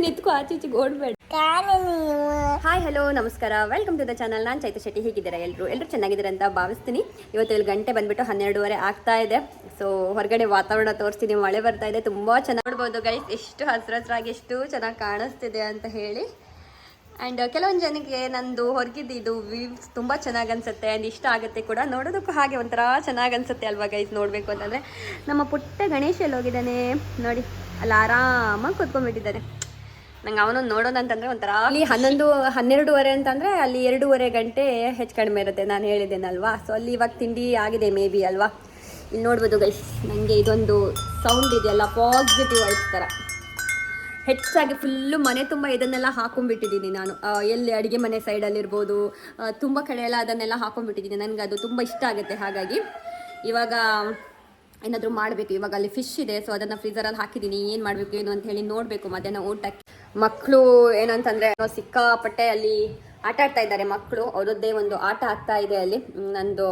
ನಿತ್ಕೋ ಆಚೆ ಈಚೆಗೆ ಓಡಬೇಡ. Hi hello ನಮಸ್ಕಾರ, ವೆಲ್ಕಮ್ ಟು ದ ಚಾನಲ್. ನಾನು ಚೈತ್ರ ಶೆಟ್ಟಿ. ಹೇಗಿದ್ದೀರಾ ಎಲ್ಲರೂ ಚೆನ್ನಾಗಿದ್ದೀರಾ ಅಂತ ಭಾವಿಸ್ತೀನಿ. ಇವತ್ತು ಇಲ್ಲಿ ಗಂಟೆ ಬಂದ್ಬಿಟ್ಟು 12:30 ಆಗ್ತಾ ಇದೆ. ಸೊ ಹೊರಗಡೆ ವಾತಾವರಣ ತೋರಿಸ್ತೀನಿ, ಮಳೆ ಬರ್ತಾ ಇದೆ, ತುಂಬ ಚೆನ್ನಾಗಿ ನೋಡ್ಬೋದು ಗೈಸ್, ಎಷ್ಟು ಹಸಿರಾಗಿ ಎಷ್ಟು ಚೆನ್ನಾಗಿ ಕಾಣಿಸ್ತಿದೆ ಅಂತ ಹೇಳಿ. ಆ್ಯಂಡ್ ಕೆಲವೊಂದು ಜನಕ್ಕೆ ನಂದು ಹೊರಗಿದ್ದು ಇದು ವ್ಯೂಸ್ ತುಂಬ ಚೆನ್ನಾಗಿ ಅನಿಸುತ್ತೆ ಆ್ಯಂಡ್ ಇಷ್ಟ ಆಗುತ್ತೆ ಕೂಡ, ನೋಡೋದಕ್ಕೂ ಹಾಗೆ ಒಂಥರ ಚೆನ್ನಾಗಿ ಅನಿಸುತ್ತೆ ಅಲ್ವಾ ಗೈಸ್. ನೋಡಬೇಕು ಅಂತಂದರೆ ನಮ್ಮ ಪುಟ್ಟ ಗಣೇಶ ಎಲ್ಲಿ ಹೋಗಿದ್ದಾನೆ ನೋಡಿ, ಅಲ್ಲಿ ಆರಾಮಾಗಿ ಕೂತ್ಕೊಂಡ್ಬಿಟ್ಟಿದ್ದಾರೆ. ನಂಗೆ ಅವನೊಂದು ನೋಡೋಣ ಅಂತಂದರೆ ಒಂಥರ. ಅಲ್ಲಿ 12:30 ಅಂತಂದರೆ ಅಲ್ಲಿ 2:30 ಗಂಟೆ ಹೆಚ್ಚು ಕಡಿಮೆ ಇರುತ್ತೆ, ನಾನು ಹೇಳಿದ್ದೇನಲ್ವಾ. ಸೊ ಅಲ್ಲಿ ಇವಾಗ ತಿಂಡಿ ಆಗಿದೆ ಮೇ ಬಿ ಅಲ್ವಾ. ಇಲ್ಲಿ ನೋಡ್ಬೋದು ಗೈಸ್, ನನಗೆ ಇದೊಂದು ಸೌಂಡ್ ಇದೆಯಲ್ಲ, ಪಾಸಿಟಿವ್ ವೈಬ್ಸ್ ಥರ ಹೆಚ್ಚಾಗಿ ಫುಲ್ಲು ಮನೆ ತುಂಬ ಇದನ್ನೆಲ್ಲ ಹಾಕೊಂಡ್ಬಿಟ್ಟಿದ್ದೀನಿ ನಾನು. ಎಲ್ಲಿ ಅಡುಗೆ ಮನೆ ಸೈಡಲ್ಲಿರ್ಬೋದು, ತುಂಬ ಕಡೆ ಎಲ್ಲ ಅದನ್ನೆಲ್ಲ ಹಾಕೊಂಡ್ಬಿಟ್ಟಿದ್ದೀನಿ. ನನಗೆ ಅದು ತುಂಬ ಇಷ್ಟ ಆಗುತ್ತೆ. ಹಾಗಾಗಿ ಇವಾಗ ಏನಾದರೂ ಮಾಡಬೇಕು. ಇವಾಗ ಅಲ್ಲಿ ಫಿಶ್ ಇದೆ, ಸೊ ಅದನ್ನು ಫ್ರೀಝರಲ್ಲಿ ಹಾಕಿದ್ದೀನಿ. ಏನು ಮಾಡಬೇಕು ಏನು ಅಂತ ಹೇಳಿ ನೋಡಬೇಕು. ಮಧ್ಯಾಹ್ನ ಊಟಕ್ಕೆ ಮಕ್ಕಳು ಏನಂತಂದರೆ ಸಿಕ್ಕಾಪಟ್ಟೆ ಅಲ್ಲಿ ಆಟ ಆಡ್ತಾ ಇದ್ದಾರೆ ಮಕ್ಕಳು. ಅವರದ್ದೇ ಒಂದು ಆಟ ಆಗ್ತಾ ಇದೆ ಅಲ್ಲಿ. ನಂದು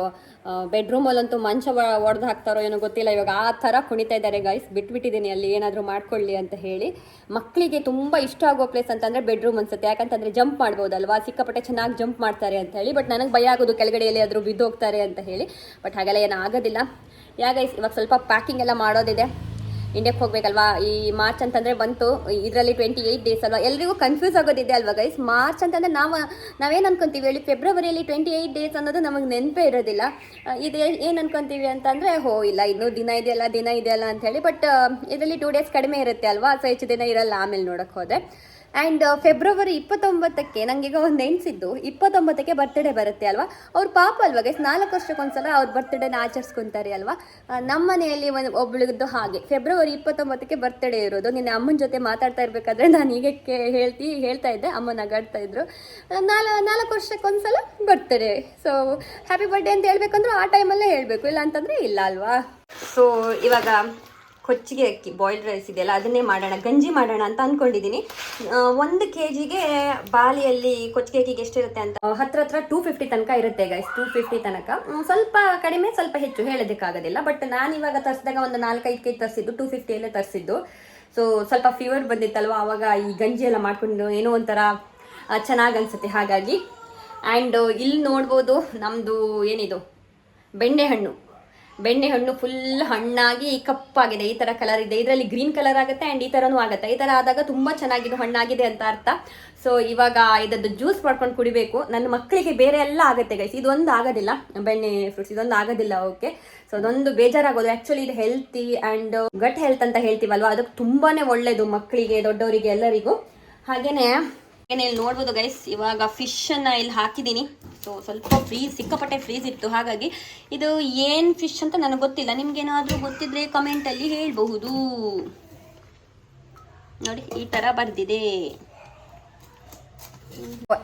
ಬೆಡ್ರೂಮಲ್ಲಂತೂ ಮಂಚ ಒಡೆದು ಹಾಕ್ತಾರೋ ಏನೋ ಗೊತ್ತಿಲ್ಲ. ಇವಾಗ ಆ ಥರ ಕುಣಿತಾ ಇದ್ದಾರೆ ಗೈಸ್. ಬಿಟ್ಬಿಟ್ಟಿದ್ದೀನಿ ಅಲ್ಲಿ ಏನಾದರೂ ಮಾಡ್ಕೊಳ್ಳಿ ಅಂತ ಹೇಳಿ. ಮಕ್ಕಳಿಗೆ ತುಂಬ ಇಷ್ಟ ಆಗೋ ಪ್ಲೇಸ್ ಅಂತಂದರೆ ಬೆಡ್ರೂಮ್ ಅನ್ಸುತ್ತೆ. ಯಾಕಂತಂದರೆ ಜಂಪ್ ಮಾಡ್ಬೋದಲ್ವಾ, ಸಿಕ್ಕಾಪಟ್ಟೆ ಚೆನ್ನಾಗಿ ಜಂಪ್ ಮಾಡ್ತಾರೆ ಅಂತ ಹೇಳಿ. ಬಟ್ ನನಗೆ ಭಯ ಆಗೋದು ಕೆಳಗಡೆ ಎಲ್ಲಿ ಆದರೂ ಬಿದ್ದೋಗ್ತಾರೆ ಅಂತ ಹೇಳಿ. ಬಟ್ ಹಾಗೆಲ್ಲ ಏನೂ ಆಗೋದಿಲ್ಲ. ಗೈಸ್ ಇವಾಗ ಸ್ವಲ್ಪ ಪ್ಯಾಕಿಂಗ್ ಎಲ್ಲ ಮಾಡೋದಿದೆ. ಇಂಡಿಯಾಕ್ಕೆ ಹೋಗ್ಬೇಕಲ್ವಾ. ಈ ಮಾರ್ಚ್ ಅಂತಂದರೆ ಬಂತು, ಇದರಲ್ಲಿ 28 ಡೇಸ್ ಅಲ್ವಾ. ಎಲ್ರಿಗೂ ಕನ್ಫ್ಯೂಸ್ ಆಗೋದಿದೆ ಅಲ್ವಾ ಗೈಸ್. ಮಾರ್ಚ್ ಅಂತಂದರೆ ನಾವೇನು ಅನ್ಕೊತೀವಿ ಹೇಳಿ, ಫೆಬ್ರವರಿಯಲ್ಲಿ 28 ಡೇಸ್ ಅನ್ನೋದು ನಮಗೆ ನೆನಪೇ ಇರೋದಿಲ್ಲ. ಇದು ಏನು ಅನ್ಕೊತೀವಿ ಅಂತಂದರೆ ಇಲ್ಲ ಇನ್ನೂ ದಿನ ಇದೆಯಲ್ಲ ಅಂತ ಹೇಳಿ. ಬಟ್ ಇದರಲ್ಲಿ 2 ಡೇಸ್ ಕಡಿಮೆ ಇರುತ್ತೆ ಅಲ್ವಾ, ಸೊ ಹೆಚ್ಚು ದಿನ ಇರಲ್ಲ ಆಮೇಲೆ ನೋಡೋಕ್ಕೆ ಹೋದರೆ. ಆ್ಯಂಡ್ ಫೆಬ್ರವರಿ 29ಕ್ಕೆ ನನಗೀಗ ಒಂದು ನೆನೆಸಿದ್ದು 29ಕ್ಕೆ ಬರ್ತ್ಡೇ ಬರುತ್ತೆ ಅಲ್ವಾ. ಅವ್ರ ಪಾಪ ಅಲ್ವಾ ಗೈಸ್, 4 ವರ್ಷಕ್ಕೊಂದ್ಸಲ ಅವ್ರ ಬರ್ತ್ಡೇನ ಆಚರಿಸ್ಕೊತಾರೆ ಅಲ್ವಾ. ನಮ್ಮ ಮನೆಯಲ್ಲಿ ಒಬ್ಳಿದ್ದು ಹಾಗೆ ಫೆಬ್ರವರಿ 29ಕ್ಕೆ ಬರ್ತ್ಡೇ ಇರೋದು. ನಿನ್ನೆ ಅಮ್ಮನ ಜೊತೆ ಮಾತಾಡ್ತಾ ಇರಬೇಕಾದ್ರೆ ನಾನು ಹೀಗೆ ಹೇಳ್ತಾ ಇದ್ದೆ, ಅಮ್ಮ ನಗಾಡ್ತಾ ಇದ್ರು. 4 ವರ್ಷಕ್ಕೊಂದ್ಸಲ ಬರ್ತ್ಡೇ, ಸೊ ಹ್ಯಾಪಿ ಬರ್ಡೇ ಅಂತ ಹೇಳ್ಬೇಕಂದ್ರೆ ಆ ಟೈಮಲ್ಲೇ ಹೇಳಬೇಕು, ಇಲ್ಲ ಅಂತಂದರೆ ಇಲ್ಲ ಅಲ್ವಾ. ಸೊ ಇವಾಗ ಕೊಚ್ಚಿಗೆ ಅಕ್ಕಿ ಬಾಯ್ಲ್ಡ್ ರೈಸ್ ಇದೆಯಲ್ಲ, ಅದನ್ನೇ ಮಾಡೋಣ, ಗಂಜಿ ಮಾಡೋಣ ಅಂತ ಅಂದ್ಕೊಂಡಿದ್ದೀನಿ. 1 kg ಬಾಲಿಯಲ್ಲಿ ಕೊಚ್ಚಿಗೆ ಅಕ್ಕಿಗೆ ಎಷ್ಟಿರುತ್ತೆ ಅಂತ ಹತ್ರ 250 ತನಕ ಇರುತ್ತೆ ಗೈಸ್. 250 ತನಕ, ಸ್ವಲ್ಪ ಕಡಿಮೆ ಸ್ವಲ್ಪ ಹೆಚ್ಚು ಹೇಳೋದಕ್ಕಾಗೋದಿಲ್ಲ. ಬಟ್ ನಾನು ಇವಾಗ ತರಿಸಿದಾಗ ಒಂದು 4-5 kg ತರಿಸಿದ್ದು, 250 ತರಿಸಿದ್ದು. ಸೊ ಸ್ವಲ್ಪ ಫೀವರ್ ಬಂದಿತ್ತಲ್ವ, ಆವಾಗ ಈ ಗಂಜಿ ಎಲ್ಲ ಮಾಡ್ಕೊಂಡು ಏನೋ ಒಂಥರ ಚೆನ್ನಾಗಿ ಅನಿಸುತ್ತೆ ಹಾಗಾಗಿ. ಆ್ಯಂಡ್ ಇಲ್ಲಿ ನೋಡ್ಬೋದು ನಮ್ಮದು ಏನಿದು ಬೆಣ್ಣೆಹಣ್ಣು ಫುಲ್ ಹಣ್ಣಾಗಿ ಕಪ್ಪಾಗಿದೆ. ಈ ಥರ ಕಲರ್ ಇದೆ. ಇದರಲ್ಲಿ ಗ್ರೀನ್ ಕಲರ್ ಆಗುತ್ತೆ ಆ್ಯಂಡ್ ಈ ಥರನೂ ಆಗುತ್ತೆ. ಈ ಥರ ಆದಾಗ ತುಂಬ ಚೆನ್ನಾಗಿದೆ, ಹಣ್ಣಾಗಿದೆ ಅಂತ ಅರ್ಥ. ಸೊ ಇವಾಗ ಇದದ್ದು ಜ್ಯೂಸ್ ಮಾಡ್ಕೊಂಡು ಕುಡಿಬೇಕು. ನನ್ನ ಮಕ್ಕಳಿಗೆ ಬೇರೆ ಎಲ್ಲ ಆಗುತ್ತೆ ಗೈಸ್, ಇದೊಂದು ಆಗೋದಿಲ್ಲ. ಬೆಣ್ಣೆ ಫ್ರೂಟ್ಸ್ ಇದೊಂದು ಆಗೋದಿಲ್ಲ. ಓಕೆ, ಸೊ ಅದೊಂದು ಬೇಜಾರಾಗೋದು. ಆ್ಯಕ್ಚುಲಿ ಇದು ಹೆಲ್ತಿ ಆ್ಯಂಡ್ ಗಟ್ ಹೆಲ್ತ್ ಅಂತ ಹೇಳ್ತೀವಲ್ವ, ಅದಕ್ಕೆ ತುಂಬಾ ಒಳ್ಳೆಯದು ಮಕ್ಕಳಿಗೆ, ದೊಡ್ಡವರಿಗೆ, ಎಲ್ಲರಿಗೂ. ಹಾಗೆಯೇ ಇಲ್ಲಿ ನೋಡ್ಬೋದು ಗೈಸ್, ಇವಾಗ ಫಿಶನ್ನು ಇಲ್ಲಿ ಹಾಕಿದ್ದೀನಿ. ಸೊ ಸ್ವಲ್ಪ ಸಿಕ್ಕಾಪಟ್ಟೆ ಫ್ರೀಸ್ ಇತ್ತು. ಹಾಗಾಗಿ ಇದು ಏನು ಫಿಶ್ ಅಂತ ನನಗೆ ಗೊತ್ತಿಲ್ಲ. ನಿಮ್ಗೇನಾದರೂ ಗೊತ್ತಿದ್ರೆ ಕಮೆಂಟಲ್ಲಿ ಹೇಳಬಹುದು. ನೋಡಿ ಈ ಥರ ಬರ್ದಿದೆ.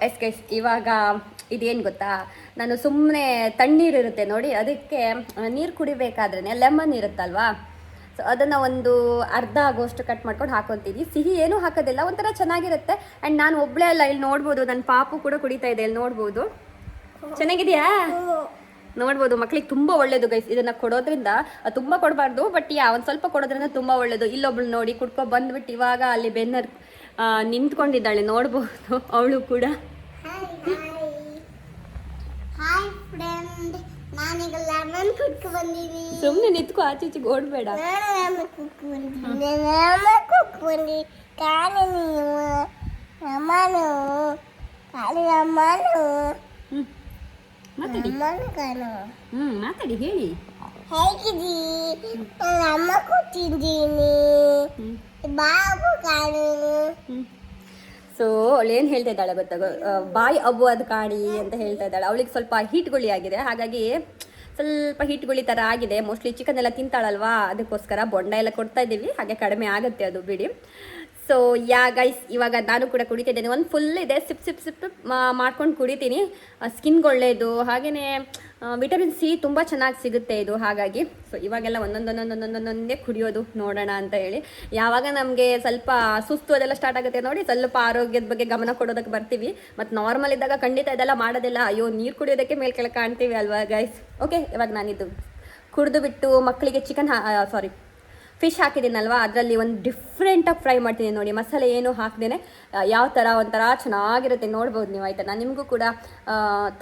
ಎಸ್ ಗೈಸ್, ಇವಾಗ ಇದೇನು ಗೊತ್ತಾ, ನಾನು ಸುಮ್ಮನೆ ತಣ್ಣೀರು ಇರುತ್ತೆ ನೋಡಿ, ಅದಕ್ಕೆ ನೀರು ಕುಡಿಬೇಕಾದ್ರೆ ಲೆಮನ್ ಇರುತ್ತಲ್ವಾ, ಸೊ ಅದನ್ನು ಒಂದು ಅರ್ಧ ಆಗೋಷ್ಟು ಕಟ್ ಮಾಡ್ಕೊಂಡು ಹಾಕೊತೀನಿ. ಸಿಹಿ ಏನೂ ಹಾಕೋದಿಲ್ಲ, ಒಂಥರ ಚೆನ್ನಾಗಿರುತ್ತೆ. ಆ್ಯಂಡ್ ನಾನು ಒಬ್ಬಳೇ ಅಲ್ಲ, ಇಲ್ಲಿ ನೋಡ್ಬೋದು ನನ್ನ ಪಾಪು ಕೂಡ ಕುಡಿತಾ ಇದೆ. ಇಲ್ಲಿ ನೋಡ್ಬೋದು, ಚೆನ್ನಾಗಿದೆಯಾ ನೋಡ್ಬೋದು. ಮಕ್ಳಿಗೆ ತುಂಬ ಒಳ್ಳೇದು ಗೈಸ್. ಇದನ್ನು ಕೊಡೋದ್ರಿಂದ ತುಂಬ ಕೊಡಬಾರ್ದು, ಬಟ್ ಒಂದು ಸ್ವಲ್ಪ ಕೊಡೋದ್ರಿಂದ ತುಂಬ ಒಳ್ಳೇದು. ಇಲ್ಲೊಬ್ಳು ನೋಡಿ ಕುಡ್ಕೊ ಬಂದ್ಬಿಟ್ಟು ಇವಾಗ ಅಲ್ಲಿ ಬೆನ್ನರ್ ನಿಂತ್ಕೊಂಡಿದ್ದಾಳೆ, ನೋಡ್ಬೋದು ಅವಳು ಕೂಡ. ನಾನೀಗ ಲೆಮನ್ ಕುಡ್ಕೊ ಬಂದೀನಿ. ಸುಮ್ಮನೆ ನಿಂತ್ಕೊ, ಆಚೆ ಈಚೆಗೆ ಓಡಬೇಡ. ಮಾತಾಡಿ ಹೇಳಿ. ಹೇಗಿದ್ದೀ? ಅಮ್ಮ ಕೂತಿದ್ದೀನಿ, ಬಾಬು ಕಾಣು. ಸೊ ಅವಳು ಏನು ಹೇಳ್ತಾ ಇದ್ದಾಳೆ ಗೊತ್ತಾಗ, ಬಾಯಿ ಅಬ್ಬು ಅದು ಕಾಣಿ ಅಂತ ಹೇಳ್ತಾ ಇದ್ದಾಳೆ. ಅವಳಿಗೆ ಸ್ವಲ್ಪ ಹೀಟ್ಗುಳಿ ಆಗಿದೆ, ಹಾಗಾಗಿ ಸ್ವಲ್ಪ ಹೀಟ್ಗುಳಿ ಥರ ಆಗಿದೆ. ಮೋಸ್ಟ್ಲಿ ಚಿಕನ್ ಎಲ್ಲ ತಿಂತಾಳಲ್ವಾ, ಅದಕ್ಕೋಸ್ಕರ ಬೊಂಡ ಎಲ್ಲ ಕೊಡ್ತಾ ಇದ್ದೀವಿ. ಹಾಗೆ ಕಡಿಮೆ ಆಗುತ್ತೆ ಅದು, ಬಿಡಿ. ಸೊ ಗೈಸ್, ಇವಾಗ ನಾನು ಕೂಡ ಕುಡಿತಿದ್ದೇನೆ. ಒಂದು ಫುಲ್ ಇದೆ, ಸಿಪ್ ಮಾಡ್ಕೊಂಡು ಕುಡಿತೀನಿ. ಸ್ಕಿನ್ಗೆ ಒಳ್ಳೆಯದು, ಹಾಗೆಯೇ ವಿಟಮಿನ್ ಸಿ ತುಂಬ ಚೆನ್ನಾಗಿ ಸಿಗುತ್ತೆ ಇದು. ಹಾಗಾಗಿ ಸೊ ಇವಾಗೆಲ್ಲ ಒಂದೊಂದೇ ಕುಡಿಯೋದು, ನೋಡೋಣ ಅಂತ ಹೇಳಿ. ಯಾವಾಗ ನಮಗೆ ಸ್ವಲ್ಪ ಸುಸ್ತು ಅದೆಲ್ಲ ಸ್ಟಾರ್ಟ್ ಆಗುತ್ತೆ ನೋಡಿ, ಸ್ವಲ್ಪ ಆರೋಗ್ಯದ ಬಗ್ಗೆ ಗಮನ ಕೊಡೋದಕ್ಕೆ ಬರ್ತೀವಿ. ಮತ್ತು ನಾರ್ಮಲ್ ಇದ್ದಾಗ ಖಂಡಿತ ಇದೆಲ್ಲ ಮಾಡೋದಿಲ್ಲ. ಅಯ್ಯೋ, ನೀರು ಕುಡಿಯೋದಕ್ಕೆ ಮೇಲೆ ಕೆಳಗೆ ಕಾಣ್ತೀವಿ ಅಲ್ವಾ ಗೈಸ್. ಓಕೆ, ಇವಾಗ ನಾನಿದ್ದು ಕುಡಿದು ಬಿಟ್ಟು ಮಕ್ಕಳಿಗೆ ಫಿಶ್ ಹಾಕಿದ್ದೀನಲ್ವಾ ಅದರಲ್ಲಿ ಒಂದು ಡಿಫ್ರೆಂಟಾಗಿ ಫ್ರೈ ಮಾಡ್ತೀನಿ ನೋಡಿ, ಮಸಾಲೆ ಏನು ಹಾಕ್ದೇನೆ ಯಾವ ಥರ ಒಂಥರ ಚೆನ್ನಾಗಿರುತ್ತೆ ನೋಡ್ಬೋದು ನೀವು ಆಯಿತಾ. ನಾನು ನಿಮಗೂ ಕೂಡ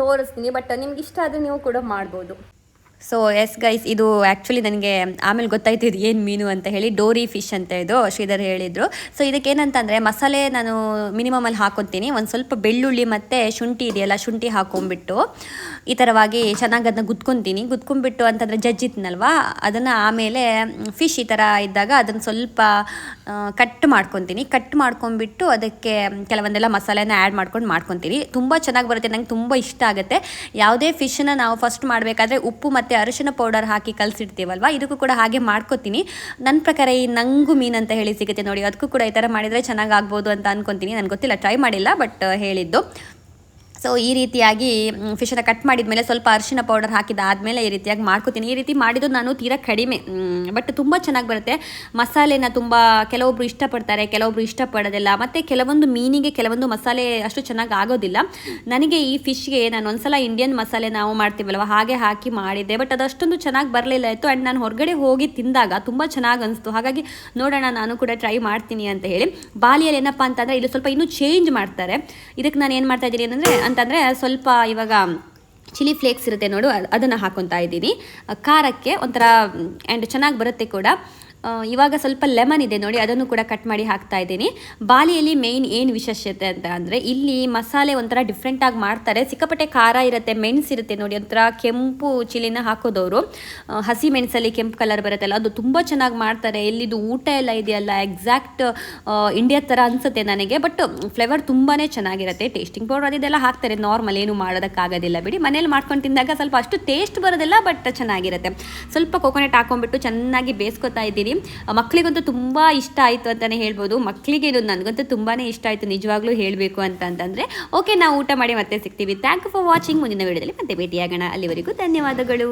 ತೋರಿಸ್ತೀನಿ, ಬಟ್ ನಿಮ್ಗೆ ಇಷ್ಟ ಆದರೆ ನೀವು ಕೂಡ ಮಾಡ್ಬೋದು. ಸೊ ಎಸ್ ಗೈಸ್, ಇದು ಆ್ಯಕ್ಚುಲಿ ನನಗೆ ಆಮೇಲೆ ಗೊತ್ತಾಯ್ತು ಇದು ಏನು ಮೀನು ಅಂತ ಹೇಳಿ. ಡೋರಿ ಫಿಶ್ ಅಂತ ಇದು ಶ್ರೀಧರ್ ಹೇಳಿದರು. ಸೊ ಇದಕ್ಕೇನಂತಂದರೆ ಮಸಾಲೆ ನಾನು ಮಿನಿಮಮಲ್ಲಿ ಹಾಕ್ಕೊತೀನಿ. ಒಂದು ಸ್ವಲ್ಪ ಬೆಳ್ಳುಳ್ಳಿ ಮತ್ತು ಶುಂಠಿ ಇದೆಯಲ್ಲ, ಶುಂಠಿ ಹಾಕ್ಕೊಂಬಿಟ್ಟು ಈ ಥರವಾಗಿ ಚೆನ್ನಾಗಿ ಅದನ್ನ ಗುದ್ಕೊಂಬಿಟ್ಟು ಅಂತಂದರೆ ಜಜ್ಜಿತ್ನಲ್ವ ಅದನ್ನು ಆಮೇಲೆ ಫಿಶ್ ಈ ಥರ ಇದ್ದಾಗ ಅದನ್ನು ಸ್ವಲ್ಪ ಕಟ್ ಮಾಡ್ಕೊಂಬಿಟ್ಟು ಅದಕ್ಕೆ ಕೆಲವೊಂದೆಲ್ಲ ಮಸಾಲೆನ ಆ್ಯಡ್ ಮಾಡ್ಕೊತೀನಿ. ತುಂಬ ಚೆನ್ನಾಗಿ ಬರುತ್ತೆ, ನಂಗೆ ತುಂಬ ಇಷ್ಟ ಆಗುತ್ತೆ. ಯಾವುದೇ ಫಿಶನ್ನ ನಾವು ಫಸ್ಟ್ ಮಾಡಬೇಕಾದ್ರೆ ಉಪ್ಪು ಮತ್ತು ಅರಿಶಿನ ಪೌಡರ್ ಹಾಕಿ ಕಲಸಿಡ್ತೀವಲ್ವ, ಇದಕ್ಕೂ ಕೂಡ ಹಾಗೆ ಮಾಡ್ಕೊತೀನಿ. ನನ್ನ ಪ್ರಕಾರ ಈ ನಂಗು ಮೀನು ಅಂತ ಹೇಳಿ ಸಿಗುತ್ತೆ ನೋಡಿ, ಅದಕ್ಕೂ ಕೂಡ ಈ ಥರ ಮಾಡಿದರೆ ಚೆನ್ನಾಗಿ ಆಗ್ಬೋದು ಅಂತ ಅನ್ಕೊತೀನಿ. ನನಗೆ ಗೊತ್ತಿಲ್ಲ, ಟ್ರೈ ಮಾಡಿಲ್ಲ, ಬಟ್ ಹೇಳಿದ್ದು. ಸೊ ಈ ರೀತಿಯಾಗಿ ಫಿಶನ್ನು ಕಟ್ ಮಾಡಿದ್ಮೇಲೆ ಸ್ವಲ್ಪ ಅರಿಶಿನ ಪೌಡರ್ ಹಾಕಿದಾದಮೇಲೆ ಈ ರೀತಿಯಾಗಿ ಮಾಡ್ಕೊತೀನಿ. ಈ ರೀತಿ ಮಾಡಿದ್ದು ನಾನು ತೀರಾ ಕಡಿಮೆ, ಬಟ್ ತುಂಬ ಚೆನ್ನಾಗಿ ಬರುತ್ತೆ. ಮಸಾಲೆನ ತುಂಬ ಕೆಲವೊಬ್ರು ಇಷ್ಟಪಡ್ತಾರೆ, ಕೆಲವೊಬ್ರು ಇಷ್ಟಪಡೋದಿಲ್ಲ. ಮತ್ತು ಕೆಲವೊಂದು ಮೀನಿಗೆ ಕೆಲವೊಂದು ಮಸಾಲೆ ಅಷ್ಟು ಚೆನ್ನಾಗಿ ಆಗೋದಿಲ್ಲ. ನನಗೆ ಈ ಫಿಶ್ಗೆ ನಾನು ಒಂದ್ಸಲ ಇಂಡಿಯನ್ ಮಸಾಲೆ ನಾವು ಮಾಡ್ತೀವಲ್ವ ಹಾಗೆ ಹಾಕಿ ಮಾಡಿದ್ದೆ, ಬಟ್ ಅದು ಅಷ್ಟೊಂದು ಚೆನ್ನಾಗಿ ಬರಲಿಲ್ಲ ಇತ್ತು. ಆ್ಯಂಡ್ ನಾನು ಹೊರಗಡೆ ಹೋಗಿ ತಿಂದಾಗ ತುಂಬ ಚೆನ್ನಾಗಿ ಅನಿಸ್ತು. ಹಾಗಾಗಿ ನೋಡೋಣ ನಾನು ಕೂಡ ಟ್ರೈ ಮಾಡ್ತೀನಿ ಅಂತ ಹೇಳಿ. ಬಾಲಿಯಲ್ಲಿ ಏನಪ್ಪ ಅಂತಂದರೆ ಇಲ್ಲಿ ಸ್ವಲ್ಪ ಇನ್ನೂ ಚೇಂಜ್ ಮಾಡ್ತಾರೆ. ಇದಕ್ಕೆ ನಾನು ಏನು ಮಾಡ್ತಾ ಇದ್ದೀನಿ ಅಂತಂದರೆ ಸ್ವಲ್ಪ ಇವಾಗ ಚಿಲ್ಲಿ ಫ್ಲೇಕ್ಸ್ ಇರುತ್ತೆ ನೋಡು, ಅದನ್ನು ಹಾಕ್ಕೊತಾ ಇದ್ದೀನಿ ಖಾರಕ್ಕೆ ಒಂಥರ, ಆ್ಯಂಡ್ ಚೆನ್ನಾಗಿ ಬರುತ್ತೆ ಕೂಡ. ಇವಾಗ ಸ್ವಲ್ಪ ಲೆಮನ್ ಇದೆ ನೋಡಿ, ಅದನ್ನು ಕೂಡ ಕಟ್ ಮಾಡಿ ಹಾಕ್ತಾ ಇದ್ದೀನಿ. ಬಾಲಿಯಲ್ಲಿ ಮೇಯ್ನ್ ಏನು ವಿಶೇಷತೆ ಅಂತ ಅಂದರೆ ಇಲ್ಲಿ ಮಸಾಲೆ ಒಂಥರ ಡಿಫ್ರೆಂಟಾಗಿ ಮಾಡ್ತಾರೆ. ಸಿಕ್ಕಾಪಟ್ಟೆ ಖಾರ ಇರುತ್ತೆ, ಮೆಣಸಿರುತ್ತೆ ನೋಡಿ, ಒಂಥರ ಕೆಂಪು ಚಿಲ್ಲಿನ ಹಾಕೋದವರು, ಹಸಿ ಮೆಣಸಲ್ಲಿ ಕೆಂಪು ಕಲರ್ ಬರುತ್ತಲ್ಲ ಅದು ತುಂಬ ಚೆನ್ನಾಗಿ ಮಾಡ್ತಾರೆ. ಇಲ್ಲಿದು ಊಟ ಎಲ್ಲ ಇದೆಯಲ್ಲ ಎಕ್ಸಾಕ್ಟ್ ಇಂಡಿಯಾ ಥರ ಅನಿಸುತ್ತೆ ನನಗೆ, ಬಟ್ ಫ್ಲೇವರ್ ತುಂಬಾ ಚೆನ್ನಾಗಿರುತ್ತೆ. ಟೇಸ್ಟಿಂಗ್ ಪೌಡರ್ ಅದೆಲ್ಲ ಹಾಕ್ತಾರೆ, ನಾರ್ಮಲ್ ಏನು ಮಾಡೋದಕ್ಕಾಗೋದಿಲ್ಲ ಬಿಡಿ. ಮನೇಲಿ ಮಾಡ್ಕೊಂಡು ತಿಂದಾಗ ಸ್ವಲ್ಪ ಅಷ್ಟು ಟೇಸ್ಟ್ ಬರೋದಿಲ್ಲ, ಬಟ್ ಚೆನ್ನಾಗಿರುತ್ತೆ. ಸ್ವಲ್ಪ ಕೊಕೊನೆಟ್ ಹಾಕೊಂಡ್ಬಿಟ್ಟು ಚೆನ್ನಾಗಿ ಬೇಯಿಸ್ಕೊತಾ ಇದ್ದೀನಿ. ಮಕ್ಕಳಿಗಂತೂ ತುಂಬ ಇಷ್ಟ ಆಯಿತು ಅಂತಲೇ ಹೇಳ್ಬೋದು. ಮಕ್ಕಳಿಗೆ ಇದು ನನಗಂತೂ ತುಂಬಾ ಇಷ್ಟ ಆಯಿತು ನಿಜವಾಗ್ಲೂ ಹೇಳಬೇಕು ಅಂತಂದರೆ. ಓಕೆ, ನಾವು ಊಟ ಮಾಡಿ ಮತ್ತೆ ಸಿಗ್ತೀವಿ. Thank you for watching. ಮುಂದಿನ ವಿಡಿಯೋದಲ್ಲಿ ಮತ್ತೆ ಭೇಟಿಯಾಗೋಣ. ಅಲ್ಲಿವರೆಗೂ ಧನ್ಯವಾದಗಳು.